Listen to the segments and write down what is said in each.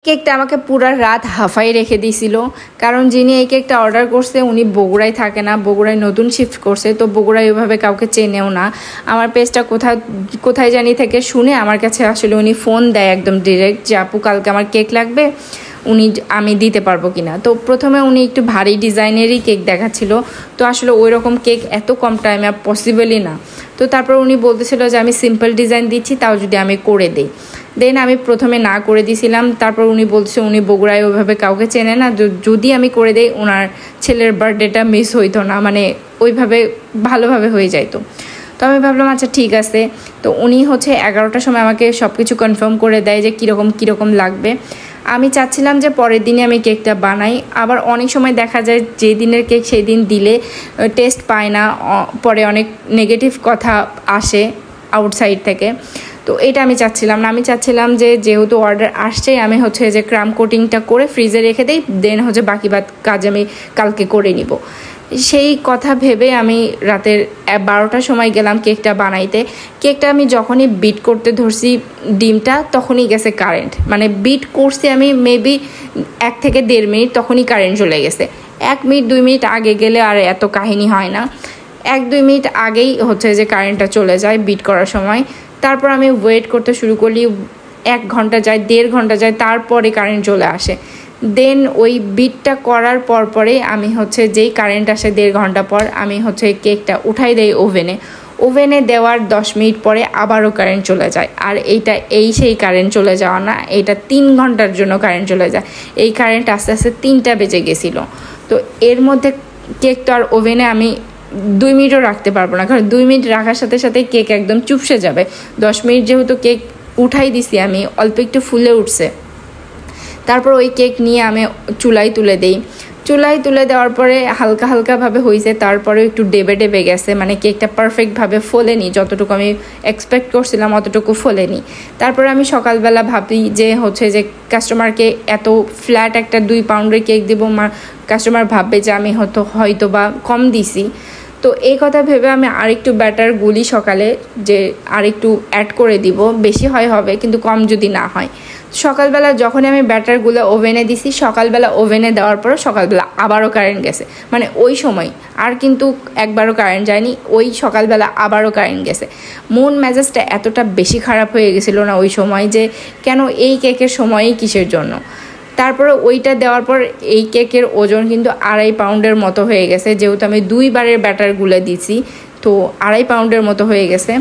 কেকটা আমাকে পুরা রাত হাঁফাই রেখে দিয়েছিল। কারণ যিনি এই কেকটা অর্ডার করছে উনি বগুড়ায় থাকে না, বগুড়ায় নতুন শিফট করছে, তো বগুড়ায় ওইভাবে কাউকে চেনেও না। আমার পেজটা কোথায় জানি থেকে শুনে আমার কাছে আসলে উনি ফোন দেয় একদম ডিরেক্ট যে আপু কালকে আমার কেক লাগবে, আমি দিতে পারবো কিনা। তো প্রথমে উনি একটু ভারী ডিজাইনেরই কেক দেখাচ্ছিল, তো আসলে ওই রকম কেক এত কম টাইমে পসিবলই না। তো তারপর উনি বলতেছিল যে আমি সিম্পল ডিজাইন দিচ্ছি, তাও যদি আমি করে দিই। দেন আমি প্রথমে না করে দিয়েছিলাম। তারপর উনি বলছে উনি বগুড়ায় ওইভাবে কাউকে চেনে না, যদি আমি করে দিই ওনার ছেলের বার্থডেটা মিস হইতো না, মানে ওইভাবে ভালোভাবে হয়ে যাইতো। তো আমি ভাবলাম আচ্ছা ঠিক আছে। তো উনি 11টার সময় আমাকে সব কিছু কনফার্ম করে দেয় যে কীরকম লাগবে। আমি চাচ্ছিলাম যে পরের দিনে আমি কেকটা বানাই। আবার অনেক সময় দেখা যায় যে দিনের কেক সেই দিন দিলে টেস্ট পায় না, পরে অনেক নেগেটিভ কথা আসে আউটসাইড থেকে। তো এটা আমি চাচ্ছিলাম না। আমি চাচ্ছিলাম যে যেহেতু অর্ডার আসছেই আমি যে ক্রাম কোটিংটা করে ফ্রিজে রেখে দিই, দেন বাকি কাজ আমি কালকে করে নিব। সেই কথা ভেবে আমি রাতের 12টার সময় গেলাম কেকটা বানাইতে। কেকটা আমি যখনই বিট করতে ধরছি ডিমটা, তখনই গেছে কারেন্ট। মানে বিট করছি আমি মেবি 1 থেকে 1.5 মিনিট, তখনই কারেন্ট চলে গেছে। 1 মিনিট 2 মিনিট আগে গেলে আর এত কাহিনী হয় না, 1-2 মিনিট আগেই যে কারেন্টটা চলে যায় বিট করার সময়। তারপর আমি ওয়েট করতে শুরু করলি, 1 ঘন্টা যায়, 1.5 ঘন্টা যায়, তারপরে কারেন্ট চলে আসে। দেন ওই বিটটা করার পরে আমি যেই কারেন্ট আসে 1.5 ঘন্টা পর, আমি কেকটা উঠাই দেই ওভেনে দেওয়ার 10 মিনিট পরে আবারও কারেন্ট চলে যায়। আর সেই কারেন্ট চলে যাওয়া না, এটা 3 ঘন্টার জন্য কারেন্ট চলে যায়। এই কারেন্ট আস্তে আস্তে 3টা বেজে গেছিলো। তো এর মধ্যে কেক তো আর ওভেনে আমি 2 মিনিটও রাখতে পারবো না, কারণ 2 মিনিট রাখার সাথে সাথে কেক একদম চুপসে যাবে। 10 মিনিট যেহেতু কেক উঠাই দিছি আমি, অল্প একটু ফুলে উঠছে। তারপর ওই কেক নিয়ে আমি চুলায় তুলে দিই। চুলায় তুলে দেওয়ার পরে হালকাভাবে হয়েছে, তারপরে একটু ডেবে গেছে, মানে কেকটা পারফেক্টভাবে ফোলেনি। যতটুকু আমি এক্সপেক্ট করছিলাম অতটুকু ফোলেনি। তারপরে আমি সকালবেলা ভাবি যে যে কাস্টমারকে এত ফ্ল্যাট একটা 2 পাউন্ডের কেক দেবো, কাস্টমার ভাববে যে আমি হয়তো বা কম দিছি। তো এই কথা ভেবে আমি আরেকটু ব্যাটার গুলি সকালে, যে আরেকটু অ্যাড করে দিব, বেশি হবে কিন্তু কম যদি না হয়। সকালবেলা যখন আমি ব্যাটারগুলো ওভেনে দিছি, সকালবেলা ওভেনে দেওয়ার পর সকালবেলা আবারও কারেন্ট গেছে। মানে ওই সময় আর কিন্তু একবারও কারেন্ট যায়নি, ওই সকালবেলা আবারও কারেন্ট গেছে। মন মেজাজটা এতটা বেশি খারাপ হয়ে গেছিলো না ওই সময়, যে কেন এই কেকের সময়ই কিসের জন্য। তারপরে ওইটা দেওয়ার পর এই কেকের ওজন কিন্তু 2.5 পাউন্ডের মতো হয়ে গেছে, যেহেতু আমি 2 বারের ব্যাটারগুলো দিছি, তো 2.5 পাউন্ডের মতো হয়ে গেছে।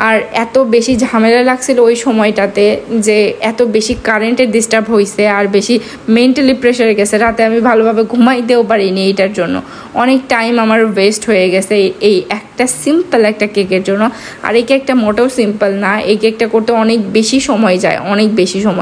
আর এত বেশি ঝামেলা লাগছিল ওই সময়টাতে, যে এত বেশি কারেন্টের ডিস্টার্ব হয়েছে, আর বেশি মেন্টালি প্রেশারে গেছে। রাতে আমি ভালোভাবে ঘুমাইতেও পারিনি এইটার জন্য। অনেক টাইম আমার ওয়েস্ট হয়ে গেছে এই একটা সিম্পল একটা কেকের জন্য। আর এই কেকটা মোটেও সিম্পল না, এই কেকটা করতে অনেক বেশি সময় যায়, অনেক বেশি সময়।